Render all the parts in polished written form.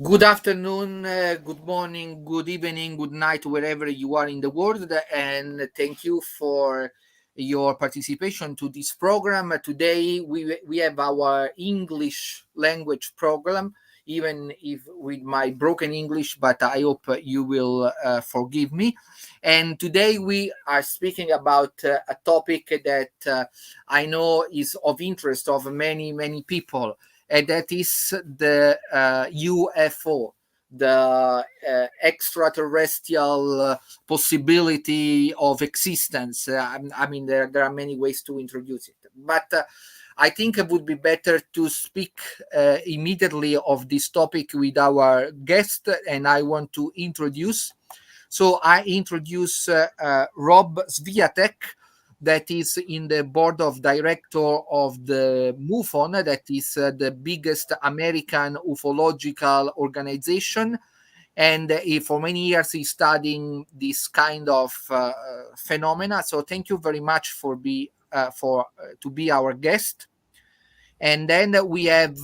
Good afternoon, good morning, good evening, good night, wherever you are in the world, and thank you for your participation to this program. Today we have our English language program, even if with my broken English, but I hope you will forgive me. And today we are speaking about a topic that I know is of interest of many people, and that is the UFO, the extraterrestrial possibility of existence. I mean, there are many ways to introduce it, but I think it would be better to speak immediately of this topic with our guest, and I want to introduce. So I introduce Rob Swiatek, that is in the board of director of the Mufon, that is the biggest American ufological organization. And for many years, he's studying this kind of phenomena. So thank you very much for to be our guest. And then we have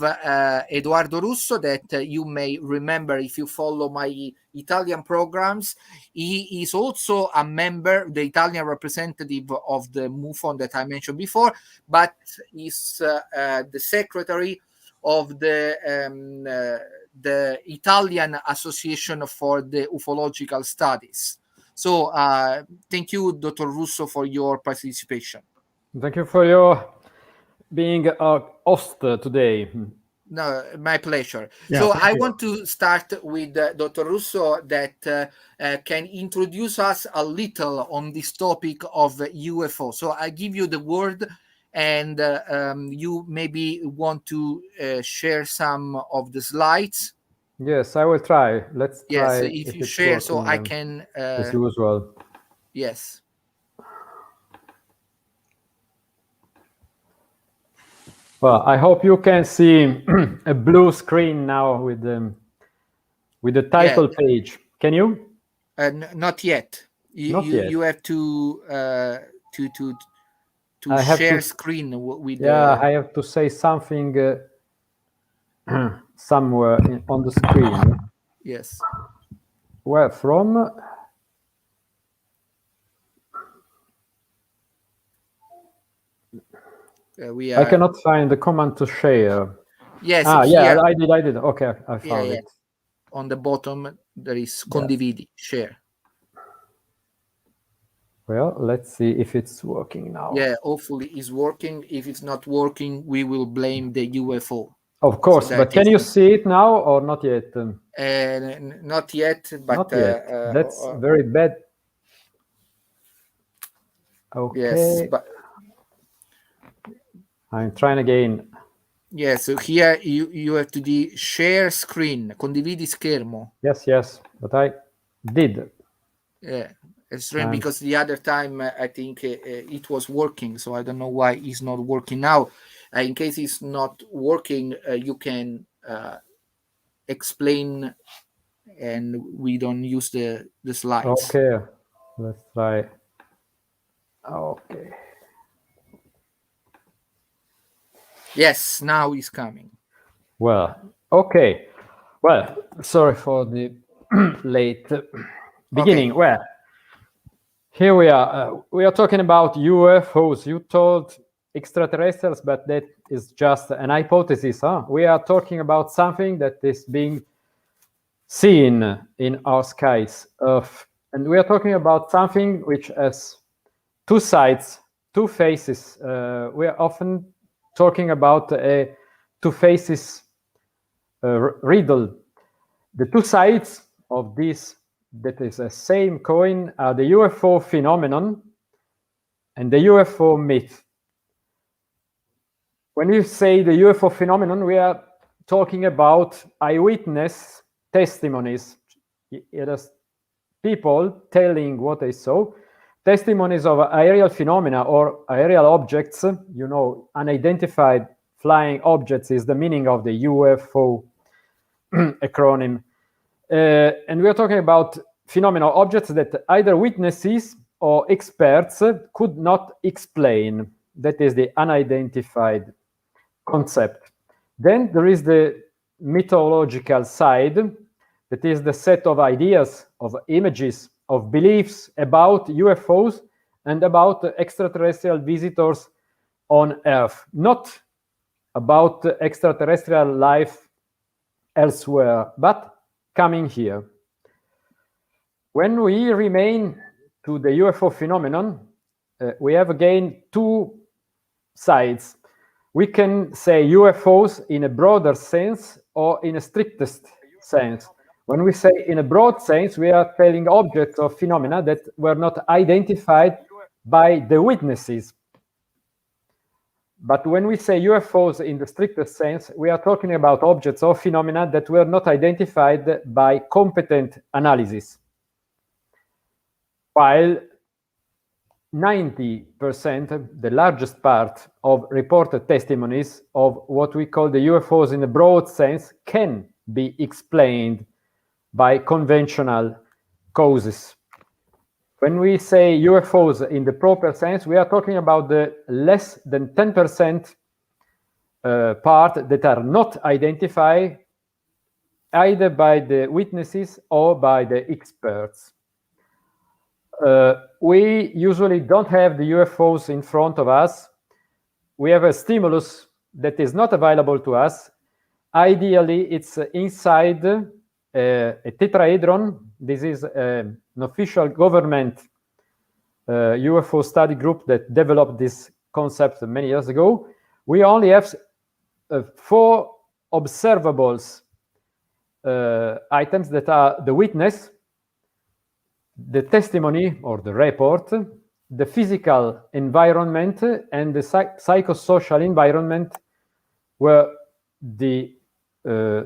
Edoardo Russo, that you may remember if you follow my Italian programs. He is also a member, the Italian representative of the Mufon that I mentioned before, but is the secretary of the Italian Association for the Ufological Studies. So thank you, Dr. Russo, for your participation. Thank you for your being a host today. No, my pleasure. Yeah, so I want to start with Dr. Russo, that can introduce us a little on this topic of UFO. So I give you the word, and you maybe want to share some of the slides. Yes, I will try. Let's try. Yes, if you share, so I can. As usual. Yes. Well, I hope you can see a blue screen now with the title page. Can you? Not yet. Not yet. You have to share screen with. Yeah, I have to say something somewhere on the screen. Yes. Where from? I cannot find the command to share. Yes. Yeah, I did. Okay, I found it. On the bottom there is condividi, share. Well, let's see if it's working now. Yeah, hopefully it's working. If it's not working, we will blame the UFO. Of course, so but can you see it now or not yet? Not yet, but not yet. That's very bad. Okay. Yes, but I'm trying again. Yeah, so here you have to do share screen, condividi schermo. Yes, but I did. Yeah, it's strange because the other time I think it was working, so I don't know why it's not working now. In case it's not working, you can explain, and we don't use the slides. Okay, let's try. Okay. Yes, now it's coming. Well, okay. Well, sorry for the late beginning. Okay. Well, here we are. We are talking about UFOs. You told extraterrestrials, but that is just an hypothesis. Huh? We are talking about something that is being seen in our skies. And we are talking about something which has two sides, two faces. We are often talking about a two faces riddle. The two sides of this, that is a same coin, are the UFO phenomenon and the UFO myth. When we say the UFO phenomenon, we are talking about eyewitness testimonies. It is people telling what they saw. Testimonies of aerial phenomena or aerial objects, you know, unidentified flying objects is the meaning of the UFO acronym. And we are talking about phenomenal objects that either witnesses or experts could not explain. That is the unidentified concept. Then there is the mythological side, that is the set of ideas, of images, of beliefs about UFOs and about extraterrestrial visitors on Earth, not about extraterrestrial life elsewhere, but coming here. When we remain to the UFO phenomenon, we have again two sides. We can say UFOs in a broader sense or in a strictest sense. When we say in a broad sense, we are telling objects or phenomena that were not identified by the witnesses. But when we say UFOs in the strictest sense, we are talking about objects or phenomena that were not identified by competent analysis. While 90%, the largest part of reported testimonies of what we call the UFOs in a broad sense, can be explained by conventional causes. When we say UFOs in the proper sense, we are talking about the less than 10% part that are not identified either by the witnesses or by the experts. We usually don't have the UFOs in front of us. We have a stimulus that is not available to us. Ideally, it's inside a tetrahedron. This is an official government UFO study group that developed this concept many years ago. We only have 4 observables items that are the witness, the testimony or the report, the physical environment, and the psychosocial environment where the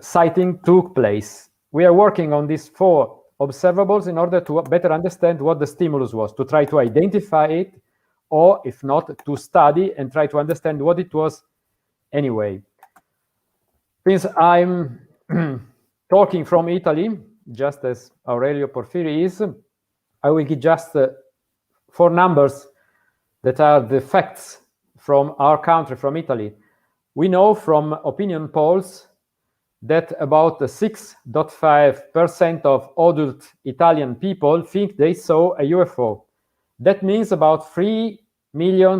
sighting took place. We are working on these 4 observables in order to better understand what the stimulus was, to try to identify it, or if not, to study and try to understand what it was anyway. Since I'm talking from Italy, just as Aurelio Porfiri is, I will give just 4 numbers that are the facts from our country, from Italy. We know from opinion polls that about 6.5% of adult Italian people think they saw a UFO. That means about 3.5 million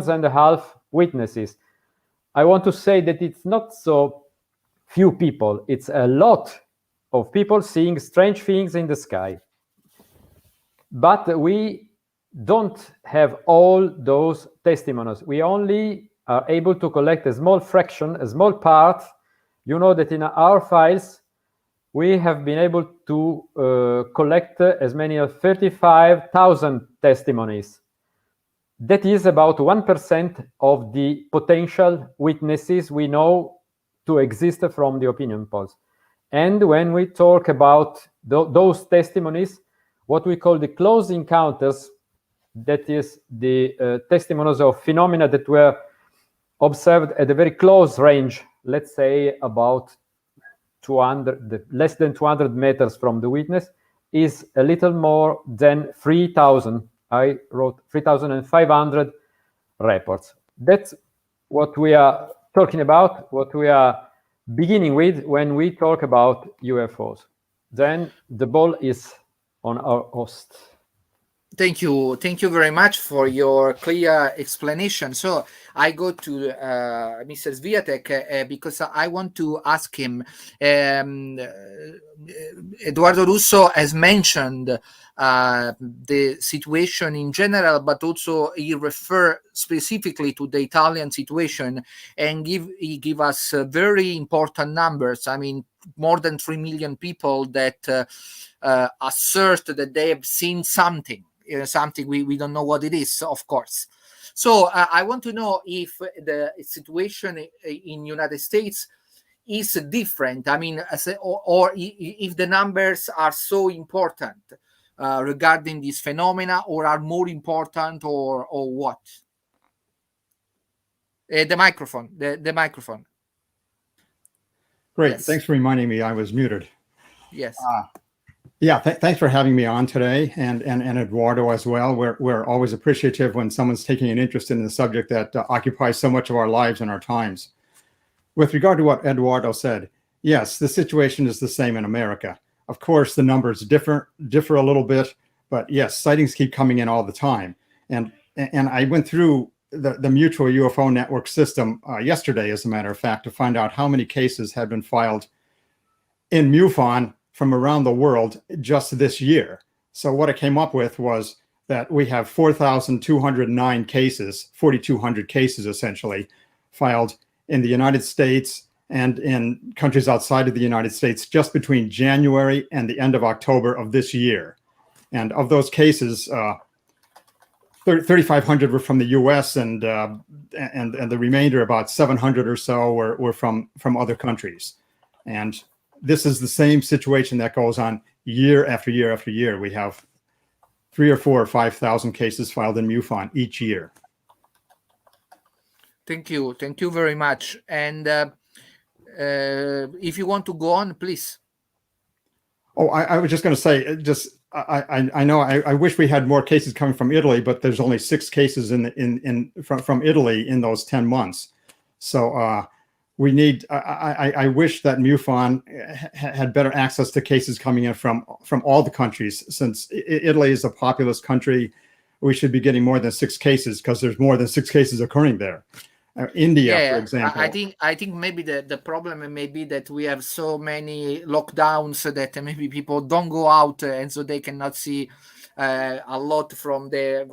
witnesses. I want to say that it's not so few people, it's a lot of people seeing strange things in the sky. But we don't have all those testimonies. We only are able to collect a small fraction, a small part. You know that in our files, we have been able to collect as many as 35,000 testimonies. That is about 1% of the potential witnesses we know to exist from the opinion polls. And when we talk about those testimonies, what we call the close encounters, that is the testimonies of phenomena that were observed at a very close range, let's say about 200, less than 200 meters from the witness, is a little more than 3,000. I wrote 3,500 reports. That's what we are talking about, what we are beginning with when we talk about UFOs. Then the ball is on our host. Thank you very much for your clear explanation. So I go to Mr. Swiatek because I want to ask him. Edoardo Russo has mentioned the situation in general, but also he referred specifically to the Italian situation, and he give us very important numbers. I mean, more than 3 million people that assert that they have seen something. Something we don't know what it is, of course. So I want to know if the situation in United States is different. I mean, or if the numbers are so important regarding this phenomena, or are more important, or what? The microphone. The microphone. Great. Yes. Thanks for reminding me I was muted. Yes. Yeah, thanks for having me on today, and Edoardo as well. We're always appreciative when someone's taking an interest in the subject that occupies so much of our lives and our times. With regard to what Edoardo said, yes, the situation is the same in America. Of course, the numbers differ a little bit, but yes, sightings keep coming in all the time. And I went through the Mutual UFO Network system yesterday, as a matter of fact, to find out how many cases had been filed in MUFON from around the world just this year. So what I came up with was that we have 4,209 cases, 4,200 cases essentially, filed in the United States and in countries outside of the United States just between January and the end of October of this year. And of those cases, 3,500 were from the U.S. and the remainder, about 700 or so, were from other countries. And this is the same situation that goes on year after year after year. We have 3,000 or 4,000 or 5,000 cases filed in MUFON each year. Thank you very much. And if you want to go on, please. Oh, I was just going to say, I know I wish we had more cases coming from Italy, but there's only 6 cases from Italy in those 10 months. So we need. I wish that MUFON had better access to cases coming in from all the countries. Since Italy is a populous country, we should be getting more than 6 cases because there's more than 6 cases occurring there. India, for example. I think maybe the problem may be that we have so many lockdowns that maybe people don't go out, and so they cannot see a lot from their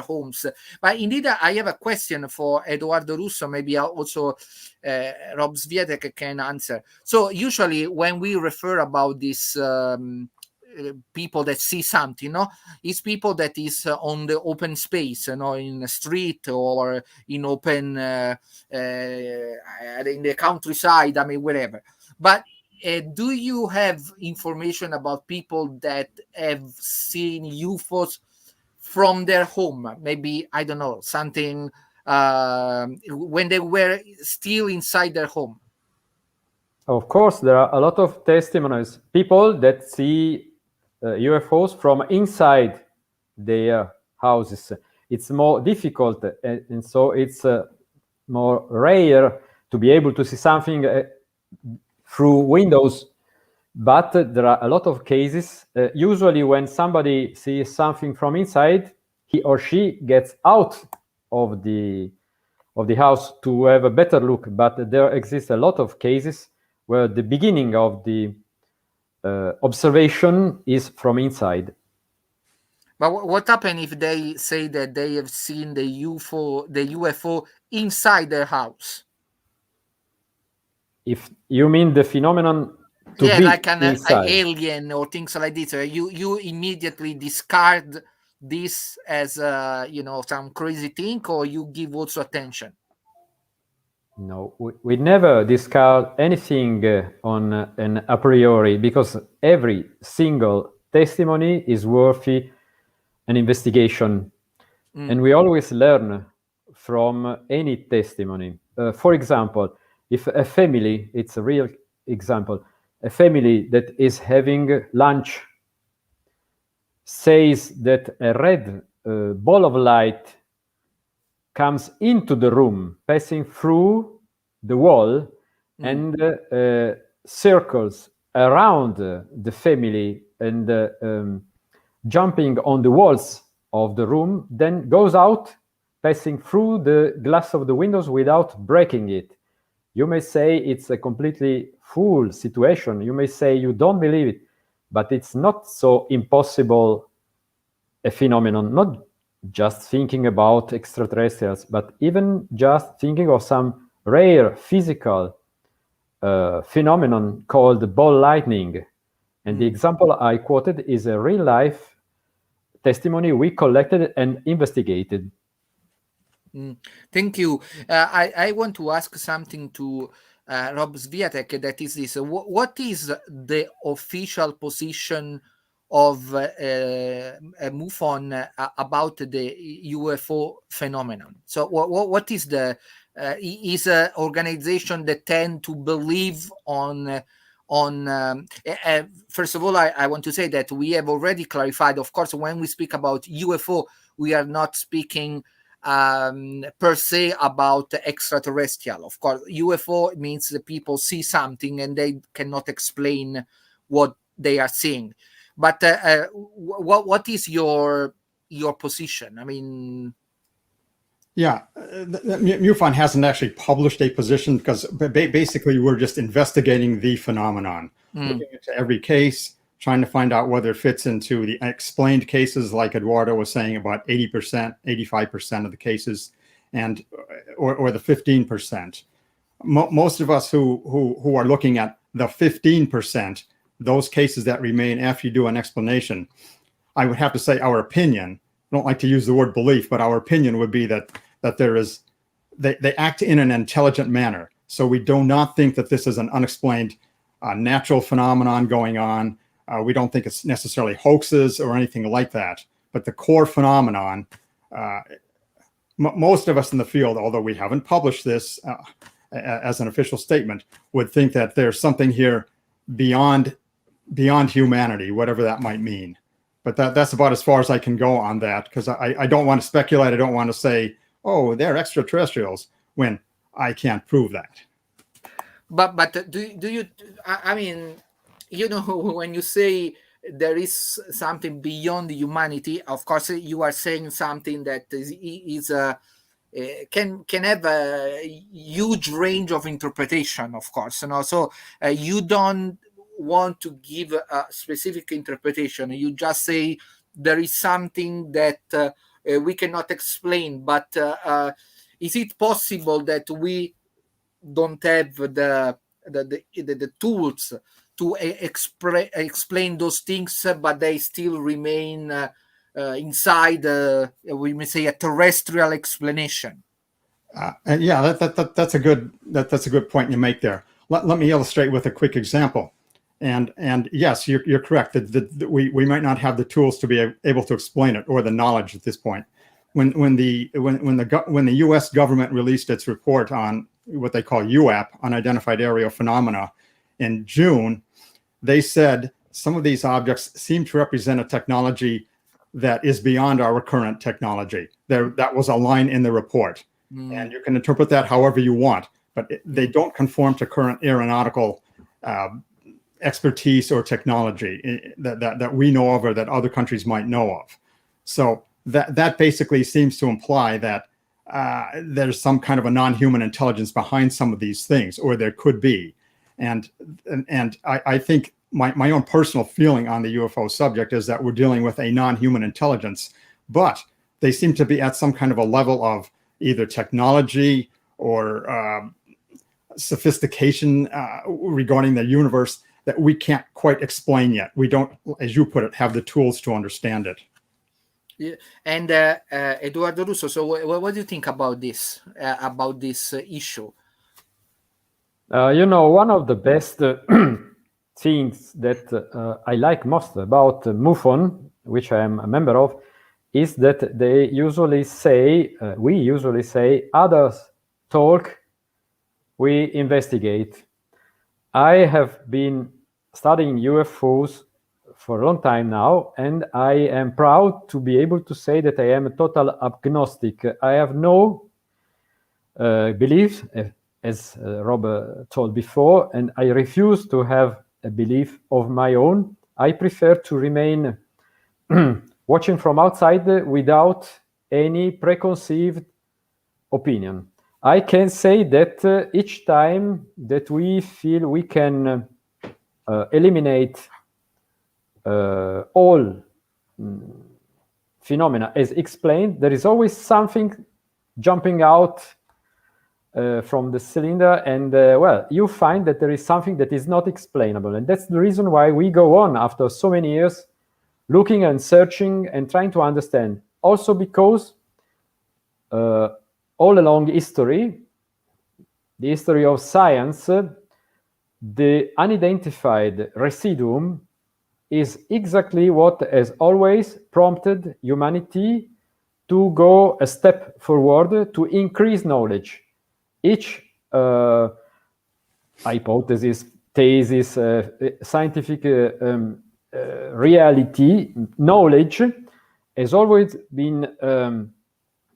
homes. But indeed, I have a question for Edoardo Russo. Maybe also Rob Swiatek can answer. So usually when we refer about this people that see something, it's people that is on the open space, in the street or in open in the countryside, wherever. But do you have information about people that have seen UFOs from their home? Maybe, I don't know, something when they were still inside their home. Of course, there are a lot of testimonies, people that see UFOs from inside their houses. It's more difficult, and so it's more rare to be able to see something through windows. But there are a lot of cases. Usually when somebody sees something from inside, he or she gets out of the house to have a better look. But there exists a lot of cases where the beginning of the observation is from inside. But what happens if they say that they have seen the UFO inside their house? If you mean the phenomenon to be like an alien or things like this, you immediately discard this as some crazy thing, or you give also attention? No, we never discard anything on an a priori, because every single testimony is worthy an investigation. And we always learn from any testimony. For example, if a family, it's a real example, a family that is having lunch says that a red ball of light comes into the room, passing through the wall and circles around the family and jumping on the walls of the room, then goes out, passing through the glass of the windows without breaking it. You may say it's a completely fool situation. You may say you don't believe it, but it's not so impossible a phenomenon, not just thinking about extraterrestrials, but even just thinking of some rare physical phenomenon called ball lightning. And the example I quoted is a real life testimony we collected and investigated. Thank you. I want to ask something to Rob Swiatek, that is this. What is the official position of Mufon about the UFO phenomenon? So what is the is an organization that tend to believe on first of all, I want to say that we have already clarified, of course, when we speak about UFO, we are not speaking per se about extraterrestrial. Of course, UFO means that people see something and they cannot explain what they are seeing. But what is your position? I mean, yeah, Mufon hasn't actually published a position because basically we're just investigating the phenomenon, looking into every case, trying to find out whether it fits into the explained cases, like Edoardo was saying, about 80%, 85% of the cases, and or the 15%. Most of us who are looking at the 15%, those cases that remain after you do an explanation, I would have to say our opinion. I don't like to use the word belief, but our opinion would be that they act in an intelligent manner. So we do not think that this is an unexplained natural phenomenon going on. We don't think it's necessarily hoaxes or anything like that. But the core phenomenon, most of us in the field, although we haven't published this as an official statement, would think that there's something here beyond humanity, whatever that might mean. But that's about as far as I can go on that, because I don't want to speculate. I don't want to say, oh, they're extraterrestrials, when I can't prove that. But do you? I mean, you know, when you say there is something beyond humanity, of course, you are saying something that can have a huge range of interpretation, of course. You know, so you don't want to give a specific interpretation. You just say there is something that we cannot explain. But is it possible that we don't have the tools to explain those things, but they still remain inside, we may say, a terrestrial explanation? And yeah, that's a good point you make there. Let me illustrate with a quick example. And yes, you're correct that we might not have the tools to be able to explain it, or the knowledge at this point. When the U.S. government released its report on what they call UAP, Unidentified Aerial Phenomena, in June, they said some of these objects seem to represent a technology that is beyond our current technology. That was a line in the report, and you can interpret that however you want, but they don't conform to current aeronautical expertise or technology that we know of, or that other countries might know of. So that basically seems to imply that there's some kind of a non-human intelligence behind some of these things, or there could be. And I think my own personal feeling on the UFO subject is that we're dealing with a non-human intelligence, but they seem to be at some kind of a level of either technology or sophistication regarding the universe that we can't quite explain yet. We don't, as you put it, have the tools to understand it. Yeah. And Edoardo Russo, so what do you think about this issue? You know, one of the best things that I like most about Mufon, which I am a member of, is that they usually say, we usually say, others talk, we investigate. I have been studying UFOs for a long time now, and I am proud to be able to say that I am a total agnostic. I have no beliefs, as Rob told before, and I refuse to have a belief of my own. I prefer to remain watching from outside without any preconceived opinion. I can say that each time that we feel we can eliminate all phenomena as explained, there is always something jumping out from the cylinder, and well, you find that there is something that is not explainable, and that's the reason why we go on after so many years looking and searching and trying to understand. Also because all along history, the history of science, the unidentified residuum is exactly what has always prompted humanity to go a step forward, to increase knowledge. Each hypothesis, thesis, scientific reality, knowledge has always been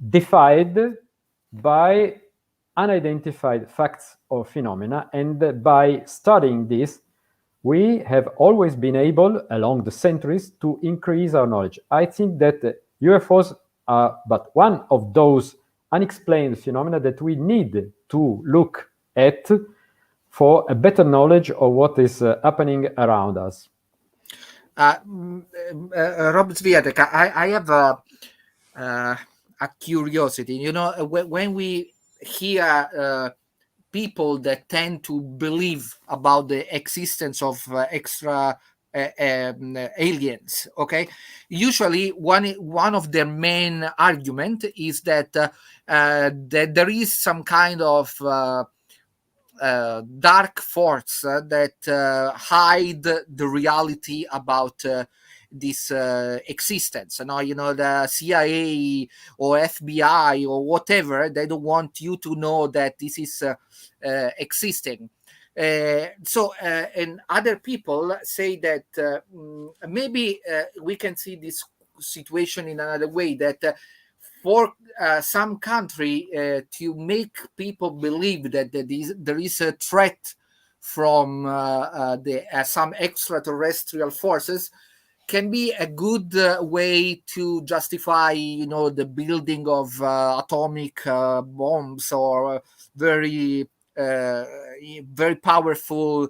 defied by unidentified facts or phenomena, and by studying this, we have always been able, along the centuries, to increase our knowledge. I think that UFOs are but one of those unexplained phenomena that we need to look at for a better knowledge of what is happening around us. Rob Swiatek, I have a curiosity. You know, when we hear people that tend to believe about the existence of extra aliens, okay, usually one of their main argument is that that there is some kind of dark force that hide the reality about this existence. You know, the CIA or FBI or whatever, they don't want you to know that this is existing. And other people say that maybe we can see this situation in another way, that for some country to make people believe that there is a threat from some extraterrestrial forces can be a good way to justify, you know, the building of atomic bombs or very powerful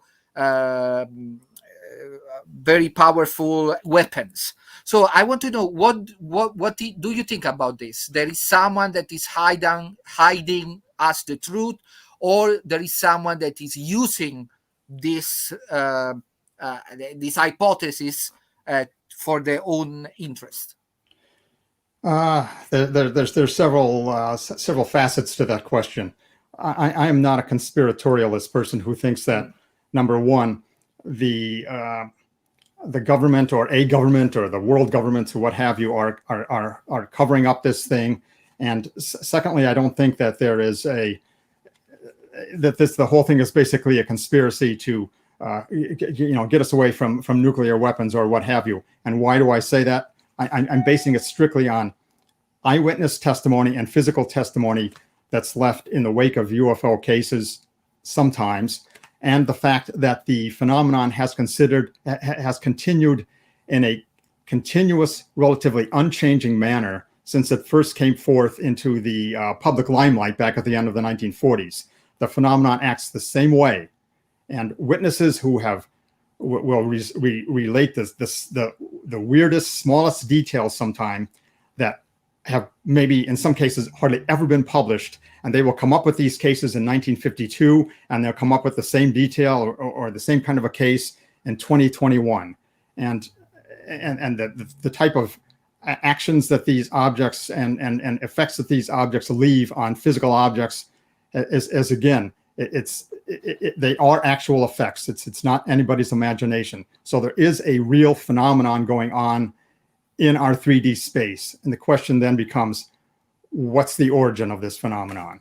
weapons. So I want to know what do you think about this? There is someone that is hiding us the truth, or there is someone that is using this hypothesis for their own interest? There's several facets to that question. I am not a conspiratorialist person who thinks that, number one, the government or a government or the world governments or what have you are covering up this thing. And secondly, I don't think that there is the whole thing is basically a conspiracy to get us away from nuclear weapons or what have you. And why do I say that? I'm basing it strictly on eyewitness testimony and physical testimony that's left in the wake of UFO cases sometimes, and the fact that the phenomenon has continued in a continuous, relatively unchanging manner since it first came forth into the public limelight back at the end of the 1940s. The phenomenon acts the same way, and witnesses who will relate the weirdest, smallest details sometime that have maybe in some cases hardly ever been published, and they will come up with these cases in 1952, and they'll come up with the same detail or the same kind of a case in 2021. And the type of actions that these objects and effects that these objects leave on physical objects is again, they are actual effects. It's not anybody's imagination. So there is a real phenomenon going on in our 3D space. And the question then becomes, what's the origin of this phenomenon?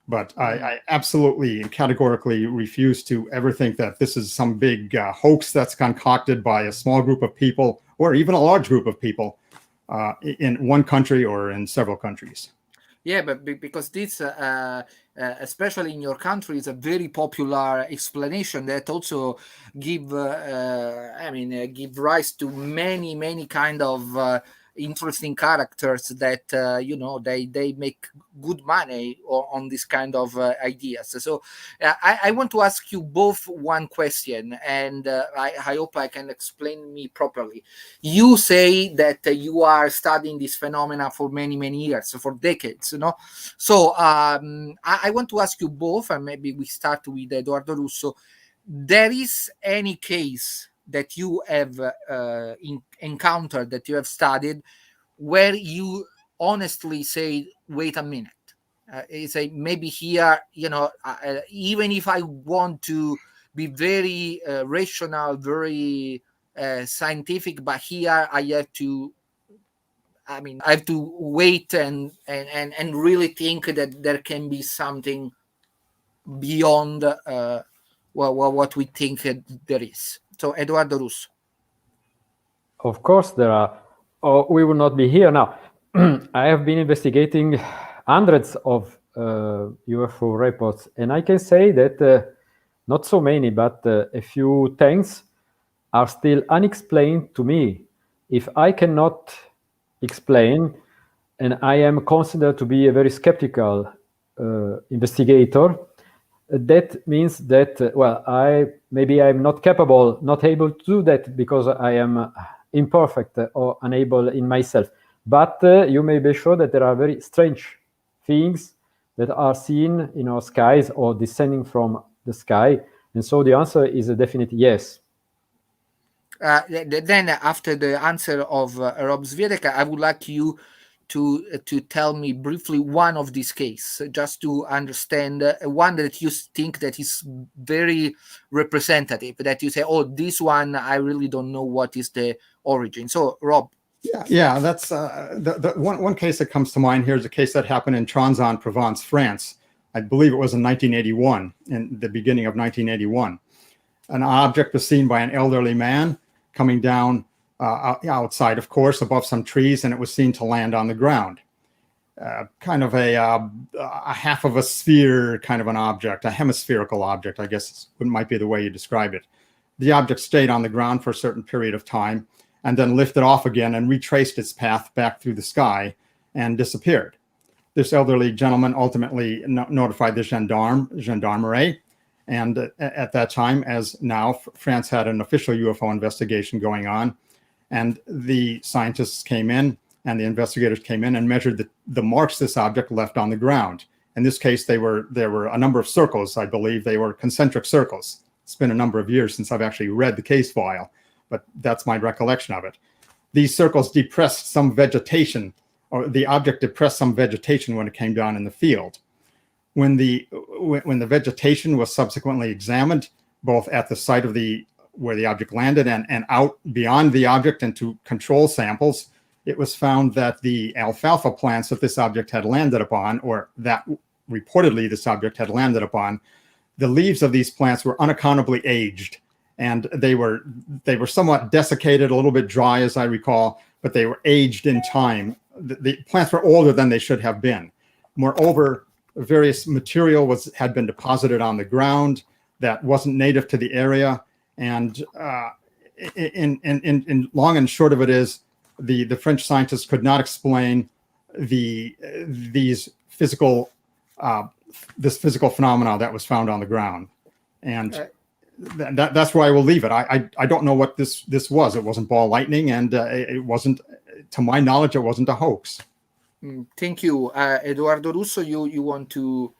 But I absolutely and categorically refuse to ever think that this is some big hoax that's concocted by a small group of people or even a large group of people in one country or in several countries. Yeah, but because this, especially in your country, is a very popular explanation that also give rise to many kind of interesting characters that they make good money on this kind of ideas. So I want to ask you both one question, and I hope I can explain me properly. You say that you are studying this phenomena for many years, for decades, so I want to ask you both, and maybe we start with Edoardo Russo. There is any case that you have encountered, that you have studied, where you honestly say, wait a minute, you say, maybe here, even if I want to be very rational, very scientific, but here I have to wait and really think that there can be something beyond what we think there is. So Edoardo Russo. Of course there are, or we would not be here now. I have been investigating hundreds of UFO reports, and I can say that not so many, but a few things are still unexplained to me. If I cannot explain, and I am considered to be a very skeptical investigator, that means that, maybe I'm not capable, not able to do that because I am imperfect or unable in myself. But you may be sure that there are very strange things that are seen in our skies or descending from the sky. And so the answer is a definite yes. Then after the answer of Rob Swiatek, I would like you to tell me briefly one of these cases, just to understand one that you think that is very representative, that you say, oh, this one, I really don't know what is the origin. So, Rob. Yeah, that's the one case that comes to mind here is a case that happened in Tronzon-Provence, France. I believe it was in 1981, in the beginning of 1981. An object was seen by an elderly man coming down outside, of course, above some trees, and it was seen to land on the ground. Kind of a half of a sphere kind of an object, a hemispherical object, I guess might be the way you describe it. The object stayed on the ground for a certain period of time and then lifted off again and retraced its path back through the sky and disappeared. This elderly gentleman ultimately notified the gendarmerie. And at that time, as now, France had an official UFO investigation going on. And the scientists came in and the investigators came in and measured the marks this object left on the ground. In this case, there were a number of circles, I believe. They were concentric circles. It's been a number of years since I've actually read the case file, but that's my recollection of it. These circles depressed some vegetation, or the object depressed some vegetation when it came down in the field. When the vegetation was subsequently examined, both at the site of where the object landed and out beyond the object into control samples, it was found that the alfalfa plants that this object had landed upon, or that reportedly this object had landed upon, the leaves of these plants were unaccountably aged. And they were somewhat desiccated, a little bit dry, as I recall, but they were aged in time. The plants were older than they should have been. Moreover, various material had been deposited on the ground that wasn't native to the area. And in long and short of it is, the French scientists could not explain this physical phenomena that was found on the ground. And that's where I will leave it. I don't know what this was. It wasn't ball lightning, and it wasn't, to my knowledge, it wasn't a hoax. Thank you. Edoardo Russo, you want to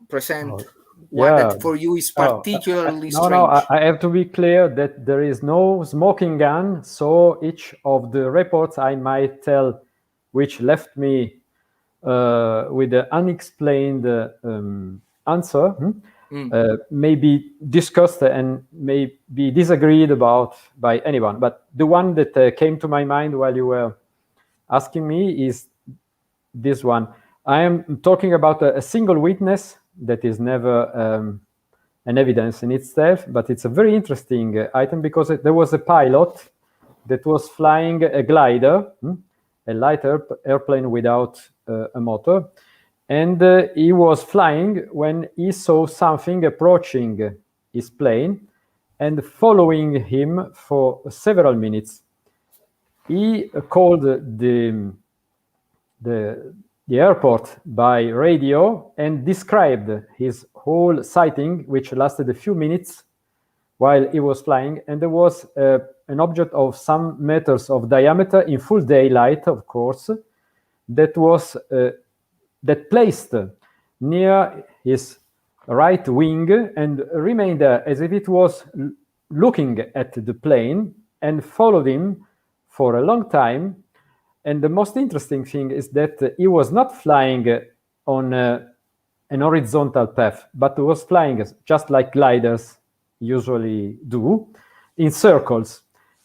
present one that for you is particularly strange? No, I have to be clear that there is no smoking gun, so each of the reports I might tell which left me with the unexplained answer may be discussed and may be disagreed about by anyone. But the one that came to my mind while you were asking me is this one. I am talking about a single witness that is never an evidence in itself, but it's a very interesting item because there was a pilot that was flying a glider, a light airplane without a motor, and he was flying when he saw something approaching his plane and following him for several minutes. He called the airport by radio and described his whole sighting, which lasted a few minutes while he was flying. And there was an object of some meters of diameter in full daylight, of course, that was that placed near his right wing and remained there as if it was looking at the plane and followed him for a long time. And the most interesting thing is that he was not flying on an horizontal path, but was flying just like gliders usually do, in circles.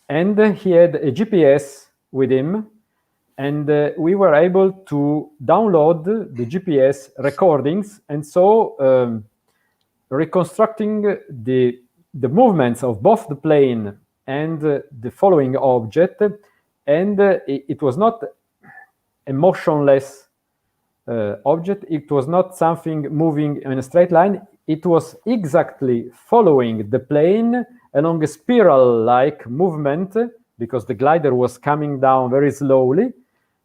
And he had a GPS with him, and we were able to download the GPS recordings, and so reconstructing the movements of both the plane and the following object. And it was not a motionless object. It was not something moving in a straight line. It was exactly following the plane along a spiral-like movement, because the glider was coming down very slowly,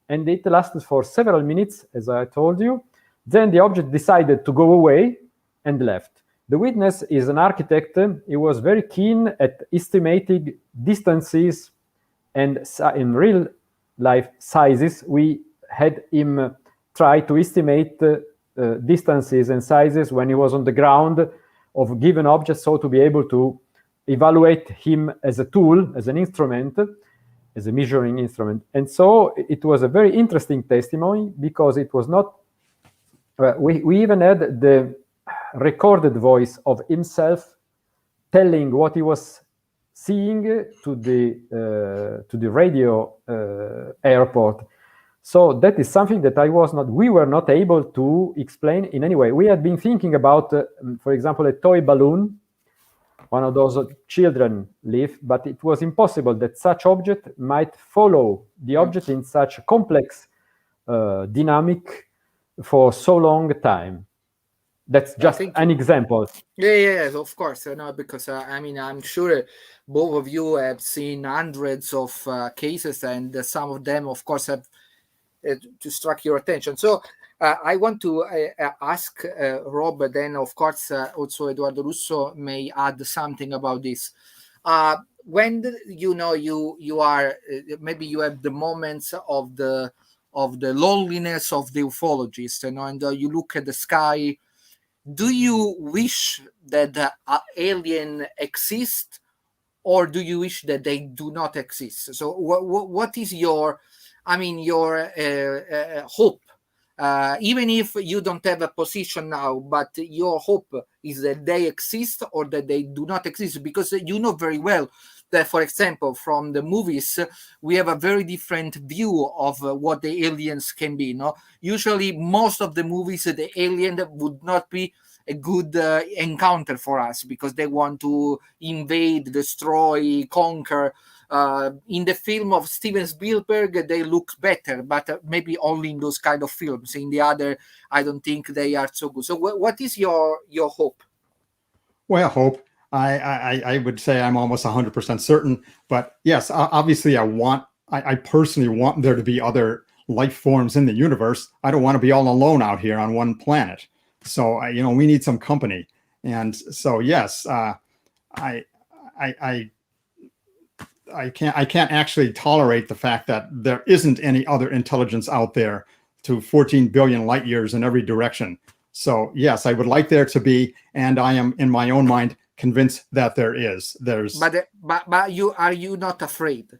and it lasted for several minutes, as I told you. Then the object decided to go away and left. The witness is an architect. He was very keen at estimating distances, and in real life sizes. We had him try to estimate distances and sizes when he was on the ground of given objects, so to be able to evaluate him as a tool, as an instrument, as a measuring instrument. And so it was a very interesting testimony, because it was not, we even had the recorded voice of himself telling what he was seeing to the radio airport. So that is something that we were not able to explain in any way. We had been thinking about, for example, a toy balloon, one of those children lift, but it was impossible that such object might follow the object in such a complex dynamic for so long time. That's just an example. Yeah, of course. No, because I mean, I'm sure both of you have seen hundreds of cases, and some of them, of course, have to struck your attention. So I want to ask Rob, then of course also Edoardo Russo may add something about this. When you are maybe you have the moments of the loneliness of the ufologist, and you look at the sky. Do you wish that the alien exists, or do you wish that they do not exist? So what is your hope? Even if you don't have a position now, but your hope is that they exist or that they do not exist, because you know very well that, for example, from the movies, we have a very different view of what the aliens can be. No, usually most of the movies, the alien would not be a good encounter for us, because they want to invade, destroy, conquer. In the film of Steven Spielberg, they look better, but maybe only in those kind of films. In the other, I don't think they are so good. So what is your hope? Well, hope. I would say I'm almost 100% certain, but yes, obviously I personally want there to be other life forms in the universe. I don't want to be all alone out here on one planet. So, we need some company. And so, yes, I can't actually tolerate the fact that there isn't any other intelligence out there to 14 billion light years in every direction. So yes, I would like there to be, and I am in my own mind convinced that there is. But you not afraid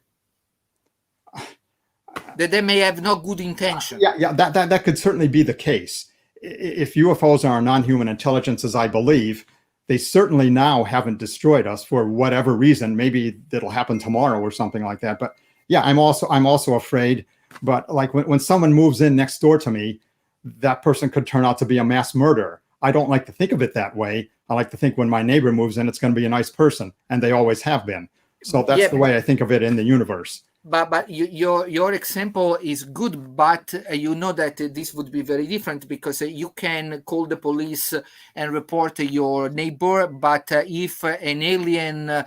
that they may have no good intention? Yeah, that could certainly be the case. If UFOs are non-human intelligences, I believe, they certainly now haven't destroyed us for whatever reason. Maybe that'll happen tomorrow or something like that. But yeah, I'm also afraid. But like when someone moves in next door to me, that person could turn out to be a mass murderer. I don't like to think of it that way. I like to think when my neighbor moves in, it's going to be a nice person, and they always have been. So that's the way I think of it in the universe. But your example is good, but you know that this would be very different, because you can call the police and report your neighbor, but if an alien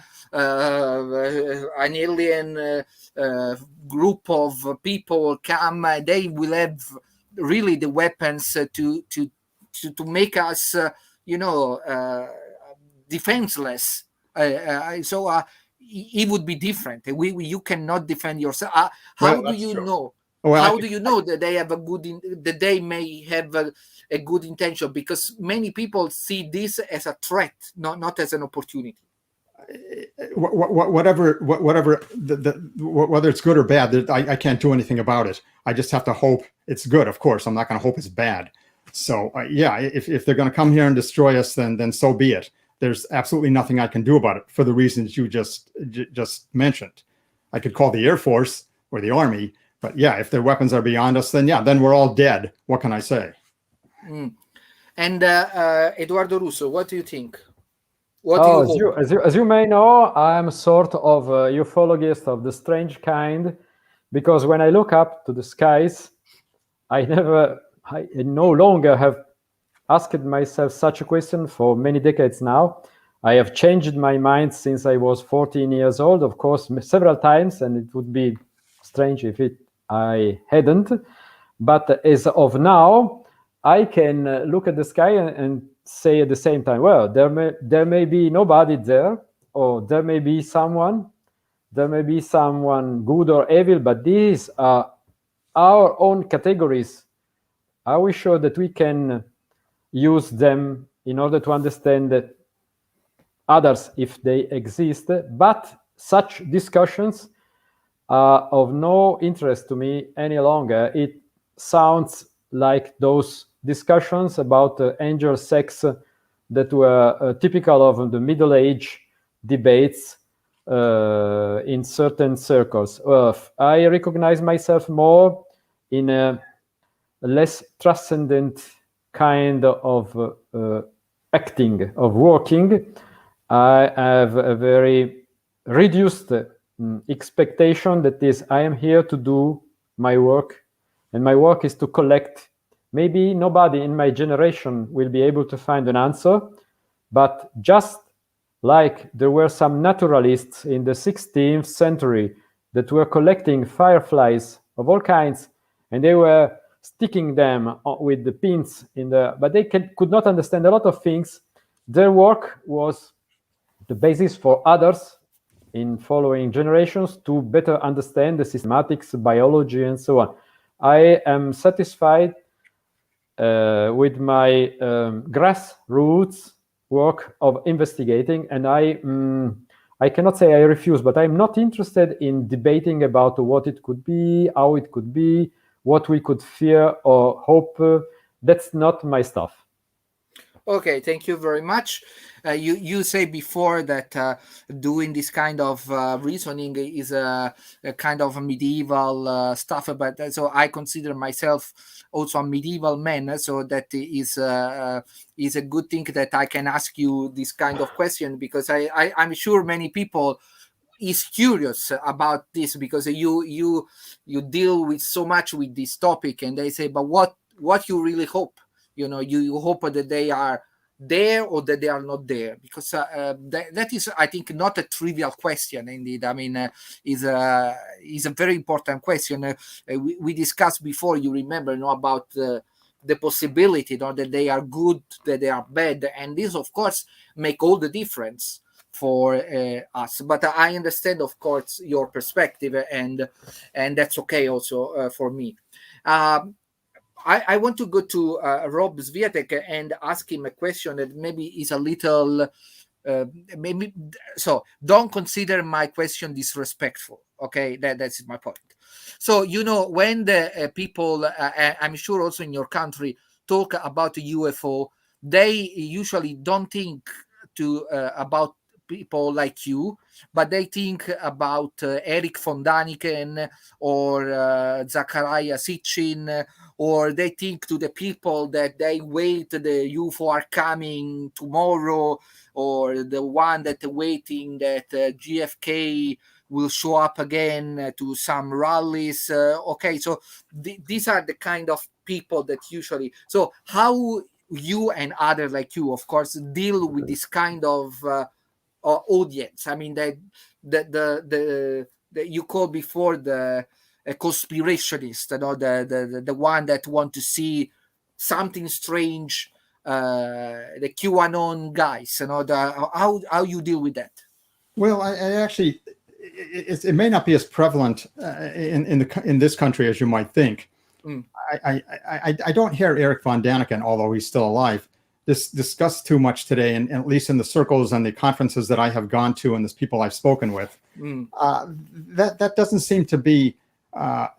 group of people come, they will have really the weapons to make us defenseless. So it would be different. You cannot defend yourself. How do you know? How do you know that they have that they may have a good intention? Because many people see this as a threat, not as an opportunity. Whatever, whether it's good or bad, I can't do anything about it. I just have to hope it's good. Of course, I'm not going to hope it's bad. So yeah, if they're going to come here and destroy us, then so be it. There's absolutely nothing I can do about it for the reasons you just mentioned. I could call the Air Force or the Army, but yeah, if their weapons are beyond us, then we're all dead. What can I say? And Edoardo Russo, what do you think? What do you hope? As you may know, I'm sort of a ufologist of the strange kind, because when I look up to the skies, I no longer have asked myself such a question for many decades now. I have changed my mind since I was 14 years old, of course, several times, and it would be strange if I hadn't. But as of now, I can look at the sky and say at the same time, well, there may be nobody there, or there may be someone good or evil, but these are our own categories. Are we sure that we can use them in order to understand that others if they exist? But such discussions are of no interest to me any longer. It sounds like those discussions about angel sex that were typical of the Middle Age debates in certain circles. I recognize myself more in a less transcendent kind of acting, of working. I have a very reduced expectation, that is, I am here to do my work, and my work is to collect. Maybe nobody in my generation will be able to find an answer, but just like there were some naturalists in the 16th century that were collecting fireflies of all kinds, and they were sticking them with the pins but they could not understand a lot of things. Their work was the basis for others in following generations to better understand the systematics, biology, and so on. I am satisfied with my grassroots work of investigating, and I cannot say I refuse, but I'm not interested in debating about what it could be, how it could be, what we could fear or hope. That's not my stuff. Okay, thank you very much. You say before that doing this kind of reasoning is a kind of a medieval stuff, but so I consider myself also a medieval man, so that is a good thing that I can ask you this kind of question, because I'm sure many people is curious about this, because you deal with so much with this topic, and they say, but what you really hope? You hope that they are there or that they are not there, because that is, I think, not a trivial question. Indeed, I mean, is a very important question. We discussed before, you remember, about the possibility, that they are good, that they are bad, and this, of course, make all the difference for us. But I understand, of course, your perspective, and that's okay also for me. I want to go to Rob Swiatek and ask him a question that maybe is a little maybe, so don't consider my question disrespectful. Okay, that's my point. So when the people, I'm sure also in your country, talk about the UFO, they usually don't think about people like you, but they think about Eric von Daniken or Zachariah Sitchin, or they think to the people that they wait the UFO are coming tomorrow, or the one that waiting that GFK will show up again to some rallies. Okay, so these are the kind of people that usually. So how you and others like you, of course, deal with this kind of audience? I mean, the you called before the conspirationist, the one that want to see something strange, the QAnon guys, how you deal with that? Well, I actually, it may not be as prevalent in this country as you might think. I don't hear Eric von Daniken, although he's still alive, discussed too much today, and at least in the circles and the conferences that I have gone to and the people I've spoken with. That doesn't seem to be a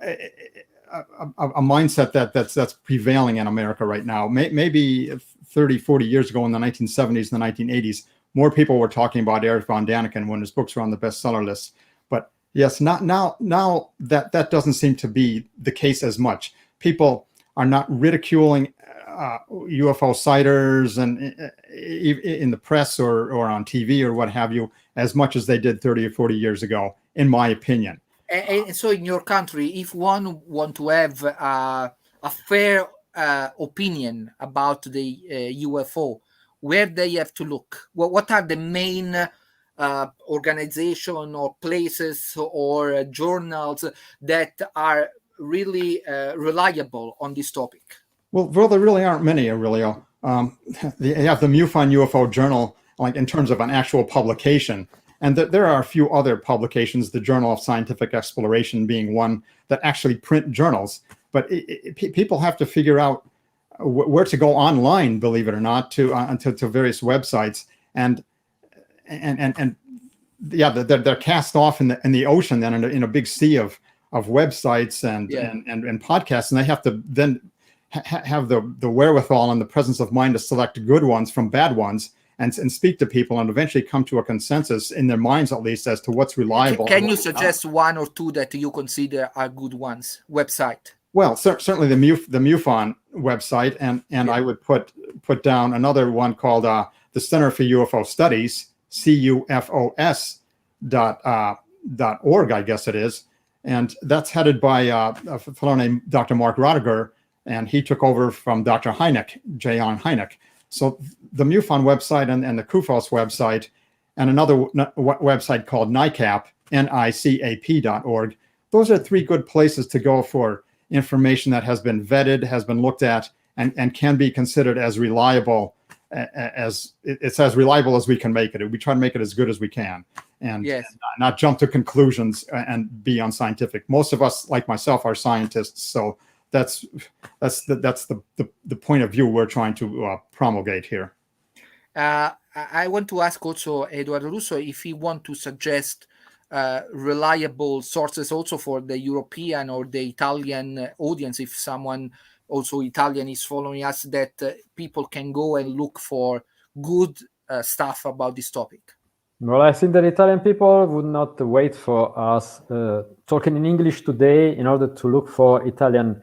mindset that's prevailing in America right now. Maybe 30, 40 years ago in the 1970s and the 1980s, more people were talking about Eric von Daniken when his books were on the bestseller list. But yes, not now that doesn't seem to be the case as much. People are not ridiculing UFO sighters and in the press or on TV or what have you as much as they did 30 or 40 years ago, in my opinion. And so in your country, if one want to have a fair opinion about the UFO, where they have to look? What are the main organization or places or journals that are really reliable on this topic? Well, there really aren't many, Aurelio. They have the Mufon UFO Journal, like in terms of an actual publication. And there are a few other publications, the Journal of Scientific Exploration being one, that actually print journals. But people have to figure out where to go online, believe it or not, to various websites. And yeah, they're cast off in the ocean, then in a big sea of websites and podcasts, and they have to then have the wherewithal and the presence of mind to select good ones from bad ones, and speak to people and eventually come to a consensus in their minds, at least, as to what's reliable. Can you suggest one or two that you consider are good ones? Website. Well, certainly the Mufon website, and I would put down another one called the Center for UFO Studies, CUFOS.org, I guess it is, and that's headed by a fellow named Dr. Mark Roediger, and he took over from Dr. Hynek, Jan Hynek. So the Mufon website and the CUFOS website, and another website called NICAP, NICAP.org, those are three good places to go for information that has been vetted, has been looked at, and can be considered as reliable as reliable as we can make it. We try to make it as good as we can, and not jump to conclusions and be unscientific. Most of us, like myself, are scientists, so that's the point of view we're trying to promulgate here. I want to ask also Edoardo Russo if he want to suggest reliable sources also for the European or the Italian audience, if someone also Italian is following us, that people can go and look for good stuff about this topic. Well, I think that Italian people would not wait for us talking in English today in order to look for Italian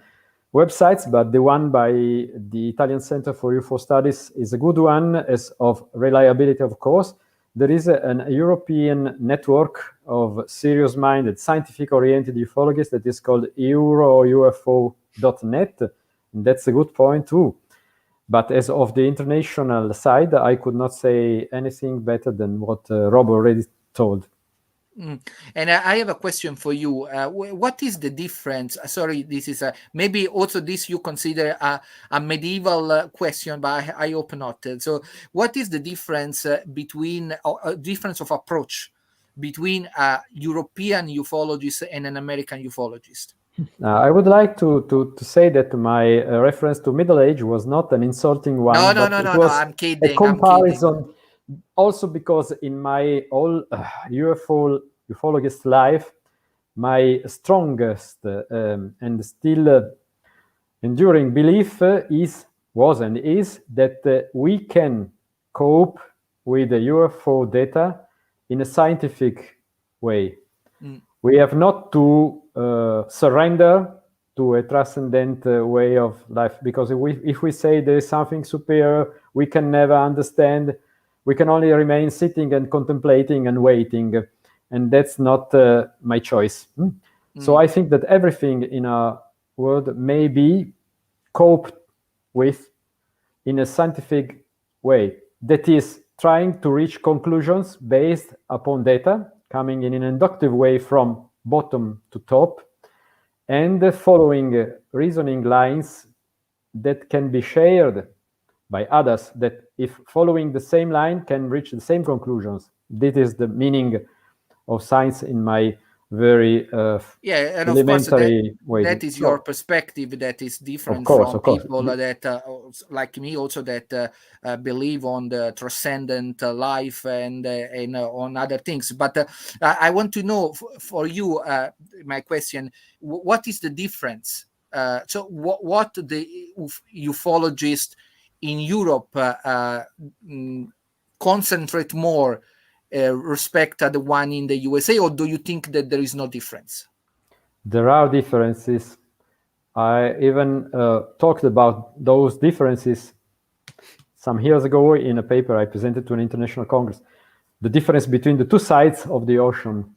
websites, but the one by the Italian Center for UFO Studies is a good one, as of reliability, of course. There is a European network of serious-minded, scientific-oriented ufologists that is called euroufo.net. And that's a good point too. But as of the international side, I could not say anything better than what Rob already told. And I have a question for you. What is the difference? Sorry, this is maybe also this you consider a medieval question, but I hope not. So what is the difference between difference of approach between a European ufologist and an American ufologist? I would like to say that my reference to Middle Age was not an insulting one. No, I'm kidding. A comparison. Also because in my whole ufologist life, my strongest and still enduring belief was that we can cope with the UFO data in a scientific way. We have not to surrender to a transcendent way of life, because if we say there is something superior, we can never understand. We can only remain sitting and contemplating and waiting, and that's not my choice. So I think that everything in our world may be coped with in a scientific way, that is trying to reach conclusions based upon data, coming in an inductive way from bottom to top, and following reasoning lines that can be shared by others, that if following the same line can reach the same conclusions. This is the meaning of science in my very and elementary of course way. that is your perspective, that is different from people that like me also that believe on the transcendent life and on other things. But I want to know for you, my question, what is the difference? So what the ufologists in Europe concentrate more respect to the one in the USA, or do you think that there is no difference? There are differences. I even talked about those differences some years ago in a paper I presented to an international congress. The difference between the two sides of the ocean.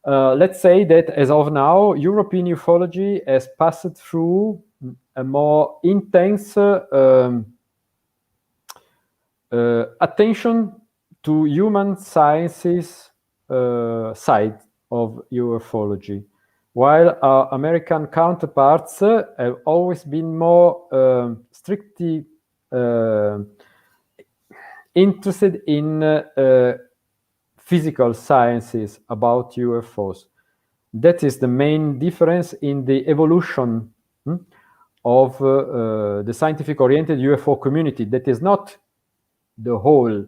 Let's say that as of now, European ufology has passed through a more intense attention to human sciences side of ufology, while our American counterparts have always been more strictly interested in physical sciences about UFOs. That is the main difference in the evolution of the scientific-oriented UFO community. That is not the whole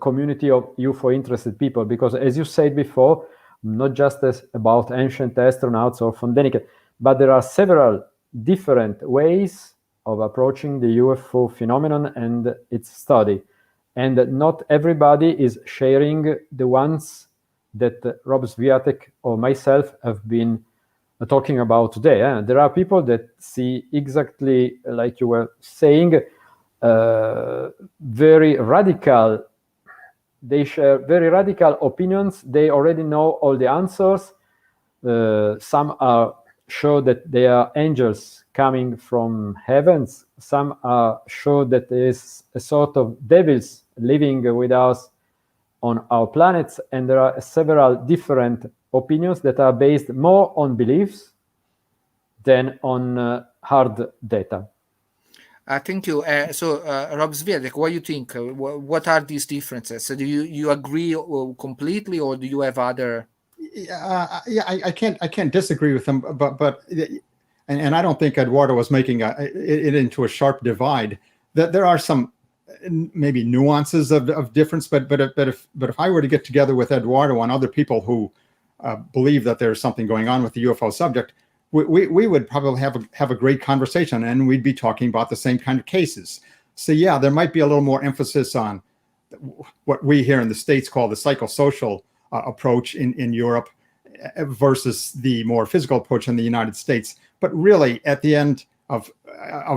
community of UFO-interested people, because as you said before, not just about ancient astronauts or von Däniken, but there are several different ways of approaching the UFO phenomenon and its study. And not everybody is sharing the ones that Rob Swiatek or myself have been talking about today. There are people that see exactly like you were saying, very radical. They share very radical opinions. They already know all the answers. Some are sure that they are angels coming from heavens. Some are sure that there is a sort of devils living with us on our planets, and there are several different opinions that are based more on beliefs than on hard data. Thank you. So, Rob Swiatek, what do you think? What are these differences? Do you agree completely, or do you have other? I can't disagree with them, but and I don't think Edoardo was making it into a sharp divide. That there are some maybe nuances of difference, but if I were to get together with Edoardo and other people who believe that there's something going on with the UFO subject, we would probably have a great conversation, and we'd be talking about the same kind of cases. So yeah, there might be a little more emphasis on what we here in the States call the psychosocial approach in Europe versus the more physical approach in the United States. But really, at the end of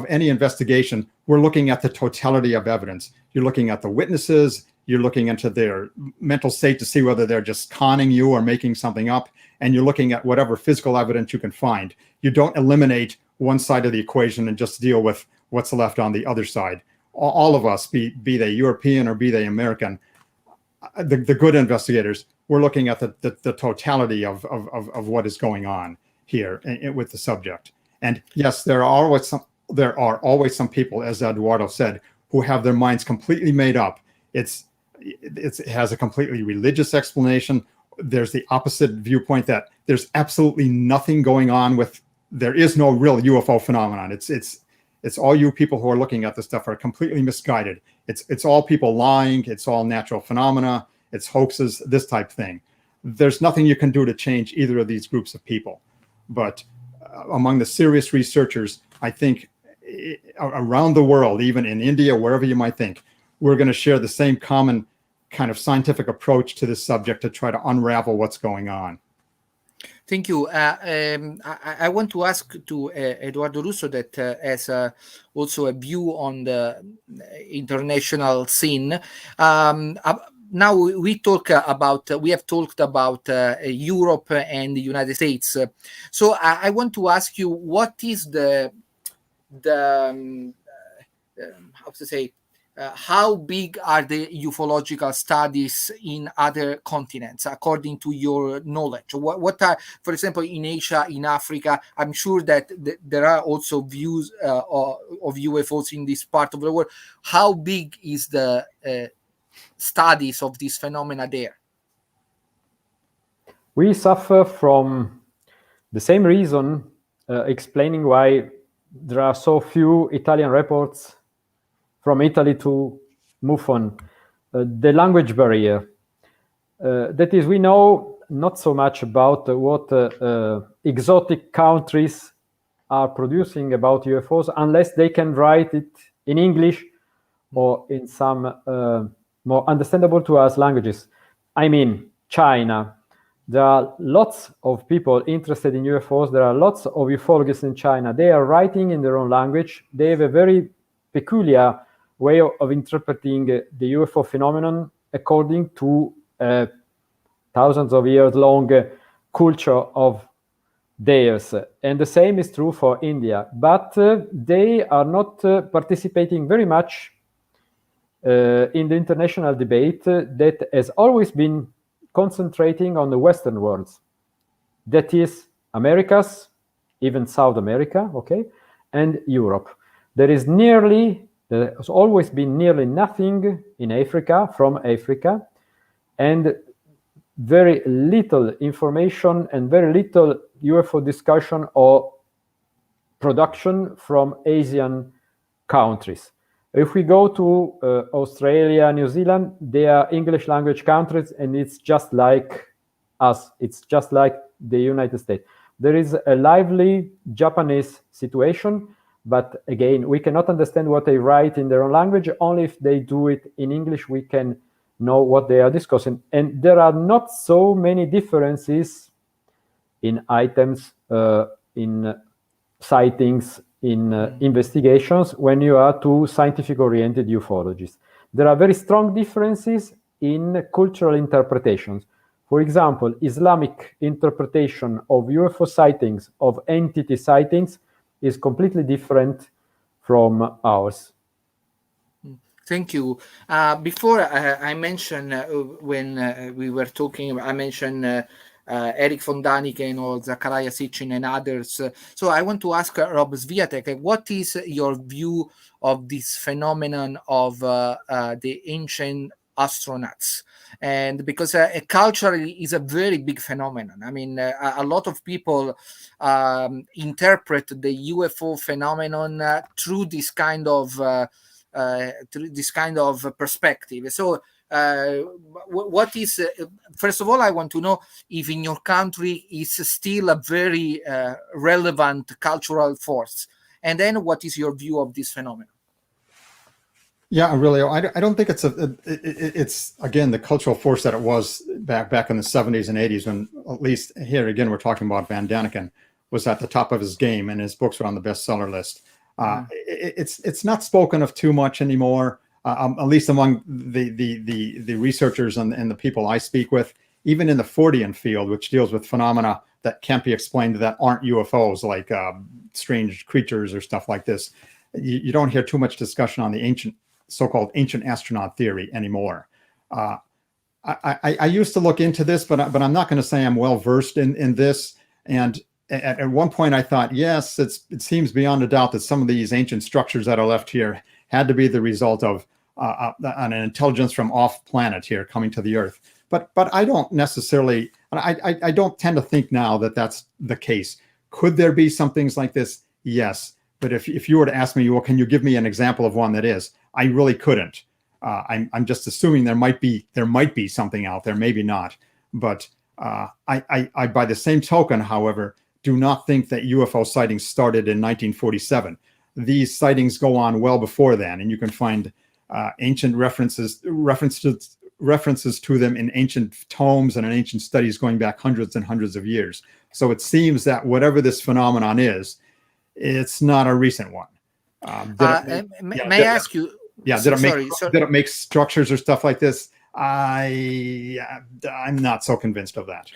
any investigation, we're looking at the totality of evidence. You're looking at the witnesses, you're looking into their mental state to see whether they're just conning you or making something up, and you're looking at whatever physical evidence you can find. You don't eliminate one side of the equation and just deal with what's left on the other side. All of us, be they European or be they American, the good investigators, we're looking at the totality of what is going on here with the subject. And yes, there are always some people, as Edoardo said, who have their minds completely made up. It has a completely religious explanation. There's the opposite viewpoint that there's absolutely nothing going on with, there is no real UFO phenomenon. It's all you people who are looking at this stuff are completely misguided. It's all people lying. It's all natural phenomena. It's hoaxes, this type thing. There's nothing you can do to change either of these groups of people. But among the serious researchers, I think around the world, even in India, wherever you might think, we're going to share the same common kind of scientific approach to this subject to try to unravel what's going on. Thank you. I want to ask to Edoardo Russo that has also a view on the international scene. Now we have talked about Europe and the United States. So I want to ask you, what is how big are the ufological studies in other continents, according to your knowledge? What are, for example, in Asia, in Africa? I'm sure that there are also views of UFOs in this part of the world. How big is the studies of this phenomena there? We suffer from the same reason, explaining why there are so few Italian reports from Italy to Mufon, the language barrier. That is, we know not so much about what exotic countries are producing about UFOs unless they can write it in English or in some more understandable to us languages. I mean, China. There are lots of people interested in UFOs. There are lots of ufologists in China. They are writing in their own language. They have a very peculiar way of interpreting the UFO phenomenon according to thousands of years long culture of theirs, and the same is true for India. But they are not participating very much in the international debate that has always been concentrating on the Western worlds. That is Americas, even South America, okay, and Europe. There has always been nearly nothing in Africa, from Africa, and very little information and very little UFO discussion or production from Asian countries. If we go to Australia, New Zealand, they are English language countries, and it's just like us. It's just like the United States. There is a lively Japanese situation, but again, we cannot understand what they write in their own language. Only if they do it in English, we can know what they are discussing. And there are not so many differences in items, in sightings, in investigations when you are two scientific-oriented ufologists. There are very strong differences in cultural interpretations. For example, Islamic interpretation of UFO sightings, of entity sightings, is completely different from ours. Thank you. Before I mentioned, when we were talking, I mentioned Eric von Daniken or Zachariah Sitchin and others. So I want to ask Rob Swiatek, what is your view of this phenomenon of the ancient astronauts? And because culturally is a very big phenomenon. I mean, a lot of people interpret the UFO phenomenon through this kind of perspective. So what is first of all, I want to know if in your country it's still a very relevant cultural force, and then what is your view of this phenomenon? Yeah, Aurelio, I don't think it's it's again the cultural force that it was back in the 70s and 80s, when, at least here again, we're talking about Van Daniken, was at the top of his game and his books were on the bestseller list. It's not spoken of too much anymore, at least among the researchers and the people I speak with. Even in the Fortean field, which deals with phenomena that can't be explained that aren't UFOs, like strange creatures or stuff like this, you don't hear too much discussion on the so-called ancient astronaut theory anymore. I used to look into this, but I'm not going to say I'm well versed in this. And at one point I thought, yes, it seems beyond a doubt that some of these ancient structures that are left here had to be the result of an intelligence from off planet here coming to the Earth. But I don't necessarily, I don't tend to think now that that's the case. Could there be some things like this? Yes. But if you were to ask me, well, can you give me an example of one that is? I really couldn't. I'm just assuming there might be something out there, maybe not. But I by the same token, however, do not think that UFO sightings started in 1947. These sightings go on well before then, and you can find ancient references to them in ancient tomes and in ancient studies going back hundreds and hundreds of years. So it seems that whatever this phenomenon is, it's not a recent one. May I ask you? Yeah, did it make structures or stuff like this? I'm not so convinced of that.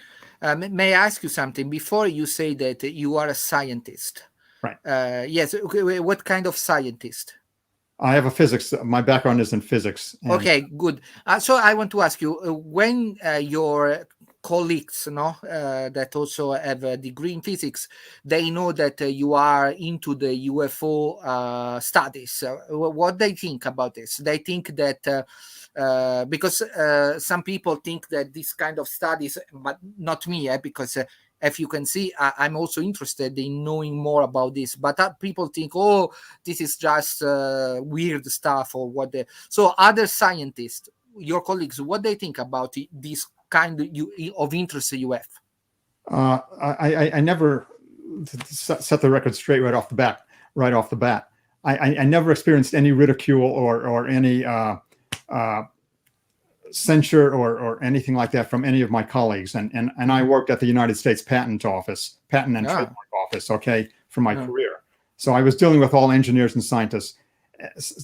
May I ask you something? Before you say that you are a scientist, right? Yes. What kind of scientist? I have a physics. My background is in physics. Okay, good. So I want to ask you, when your colleagues, that also have a degree in physics, they know that you are into the UFO studies. What they think about this? They think that because some people think that this kind of studies, but not me, because if you can see, I'm also interested in knowing more about this. But people think, oh, this is just weird stuff or what. So other scientists, your colleagues, what they think about this kind of interest you have? I never set the record straight right off the bat. I never experienced any ridicule or any censure or anything like that from any of my colleagues. And I worked at the United States Patent and Trademark Office, okay, for my career. So I was dealing with all engineers and scientists.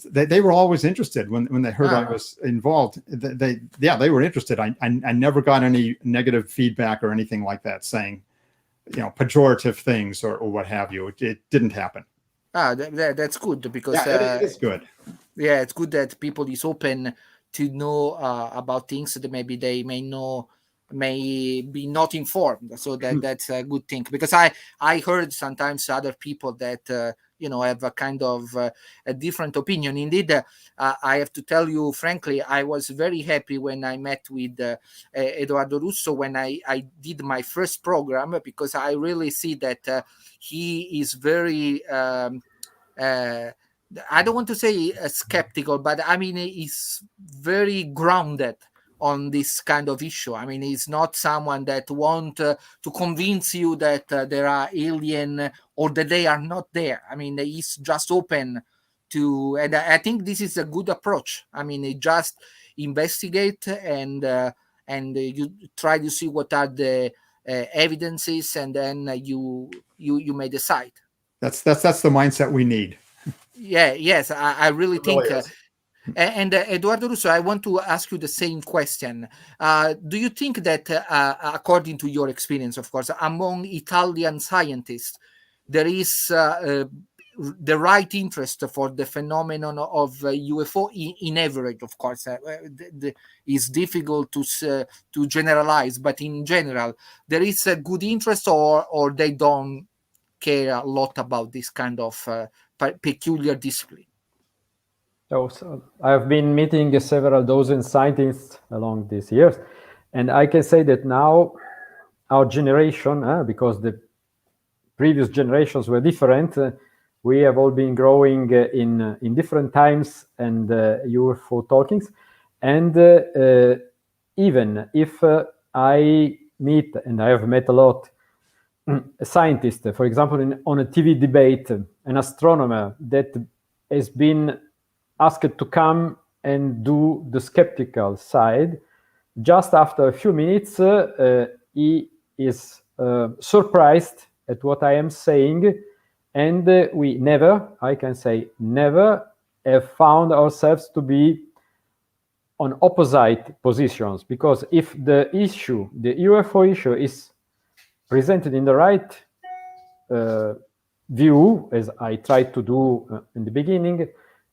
They were always interested when they heard I was involved. They were interested. I never got any negative feedback or anything like that saying pejorative things or what have you. It didn't happen. That's good, because it is good. Yeah, it's good that people is open to know about things that maybe they may be not informed. So that's a good thing, because I heard sometimes other people that have a kind of a different opinion. Indeed, I have to tell you frankly, I was very happy when I met with Edoardo Russo when I did my first program, because I really see that he is very I don't want to say skeptical, but I mean, he's very grounded on this kind of issue. I mean, he's not someone that want to convince you that there are alien or that they are not there. I mean, he's just open to, and I think this is a good approach. I mean, he just investigate and you try to see what are the evidences, and then you may decide. That's the mindset we need. Yes, I really think. Really And Edoardo Russo, I want to ask you the same question. Do you think that, according to your experience, of course, among Italian scientists, there is the right interest for the phenomenon of UFO in average? Of course, it's difficult to generalize, but in general, there is a good interest, or they don't care a lot about this kind of peculiar discipline. So I have been meeting several dozen scientists along these years, and I can say that now our generation, because the previous generations were different, we have all been growing in different times and UFO talkings. And even if I meet, and I have met a lot, a scientist, for example, on a TV debate, an astronomer that has been asked to come and do the skeptical side, just after a few minutes, he is surprised at what I am saying, and we never, I can say never, have found ourselves to be on opposite positions, because if the issue, the UFO issue, is presented in the right view, as I tried to do in the beginning,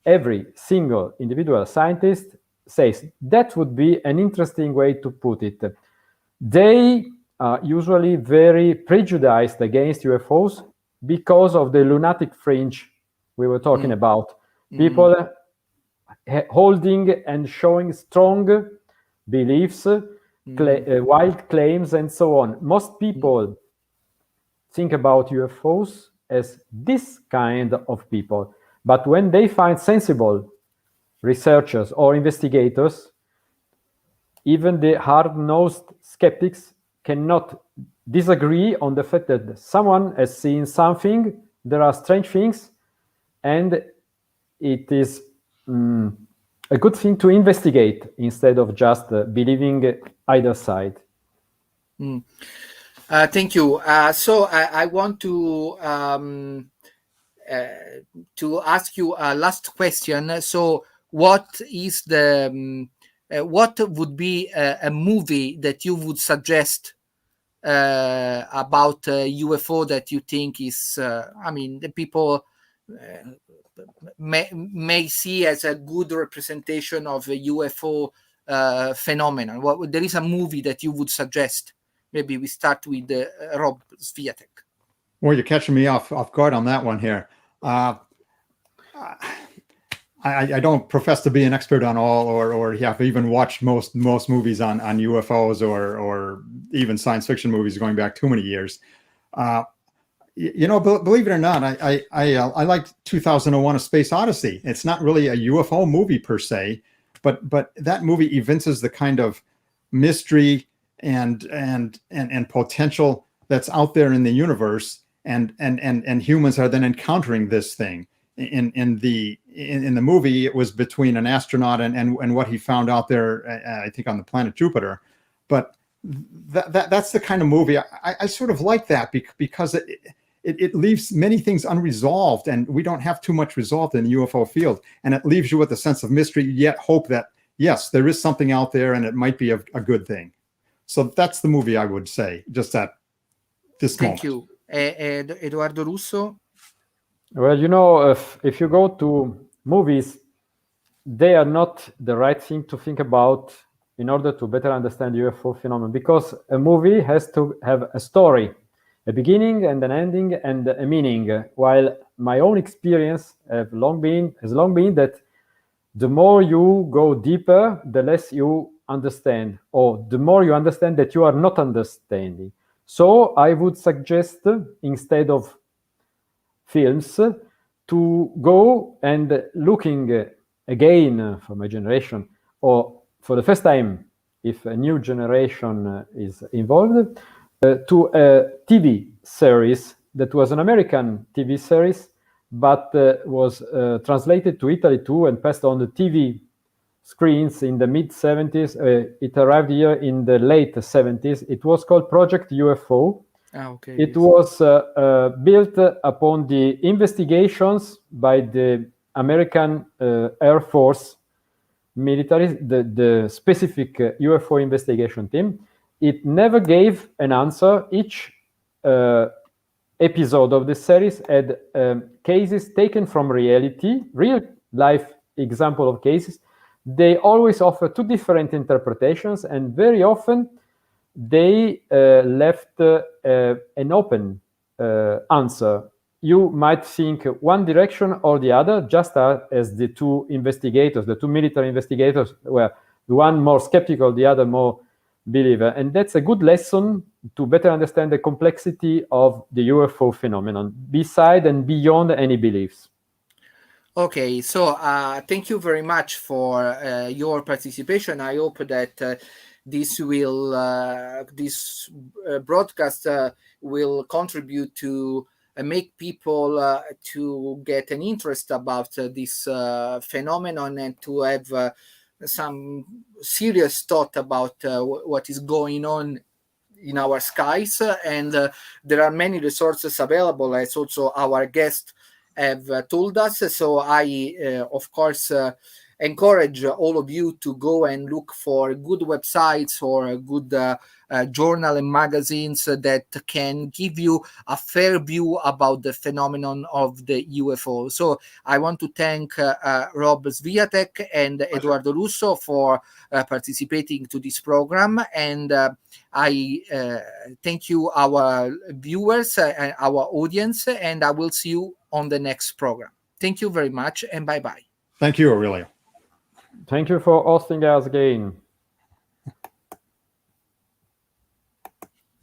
every single individual scientist says that would be an interesting way to put it. They are usually very prejudiced against UFOs because of the lunatic fringe we were talking about. People holding and showing strong beliefs, wild claims, and so on. Most people think about UFOs as this kind of people. But when they find sensible researchers or investigators, even the hard-nosed skeptics cannot disagree on the fact that someone has seen something, there are strange things, and it is a good thing to investigate instead of just believing either side. Thank you. So I want to ask you a last question. So, what is what would be a movie that you would suggest about UFO that you think is, the people may see as a good representation of a UFO phenomenon? There is a movie that you would suggest? Maybe we start with Rob Swiatek. Well, you're catching me off guard on that one here. I don't profess to be an expert on all, or have even watched most movies on UFOs or even science fiction movies going back too many years. Believe it or not, I liked 2001: A Space Odyssey. It's not really a UFO movie per se, but that movie evinces the kind of mystery and potential that's out there in the universe, and humans are then encountering this thing. In the movie, it was between an astronaut and what he found out there, I think on the planet Jupiter. But that's the kind of movie I sort of like, that because it leaves many things unresolved, and we don't have too much resolved in the UFO field, and it leaves you with a sense of mystery, yet hope that yes, there is something out there and it might be a good thing. So that's the movie I would say. Just that this Thank moment. you. Edoardo Russo? Well, you know, if you go to movies, they are not the right thing to think about in order to better understand UFO phenomenon, because a movie has to have a story, a beginning and an ending and a meaning. While my own experience has long been that the more you go deeper, the less you understand, or the more you understand that you are not understanding. So I would suggest, instead of films, to go and looking again for my generation, or for the first time, if a new generation is involved, to a TV series that was an American TV series, but was translated to Italy too and passed on the TV screens in the mid 70s. It arrived here in the late 70s. It was called Project UFO. Okay. It was built upon the investigations by the American Air Force military, the specific UFO investigation team. It never gave an answer. Each episode of the series had cases taken from reality, real life example of cases. They always offer two different interpretations, and very often they left an open answer. You might think one direction or the other, just as the two investigators, the two military investigators, were the one more skeptical, the other more believer. And that's a good lesson to better understand the complexity of the UFO phenomenon, beside and beyond any beliefs. Okay, so thank you very much for your participation. I hope that this will this broadcast will contribute to make people to get an interest about this phenomenon, and to have some serious thought about what is going on in our skies. And there are many resources available, as also our guest have told us. So I of course encourage all of you to go and look for good websites or good journal and magazines that can give you a fair view about the phenomenon of the UFO. So I want to thank Rob Swiatek and Edoardo Russo for participating to this program, and I thank you, our viewers and our audience, and I will see you on the next program. Thank you very much, and bye-bye. Thank you, Aurelio. Thank you for hosting us again.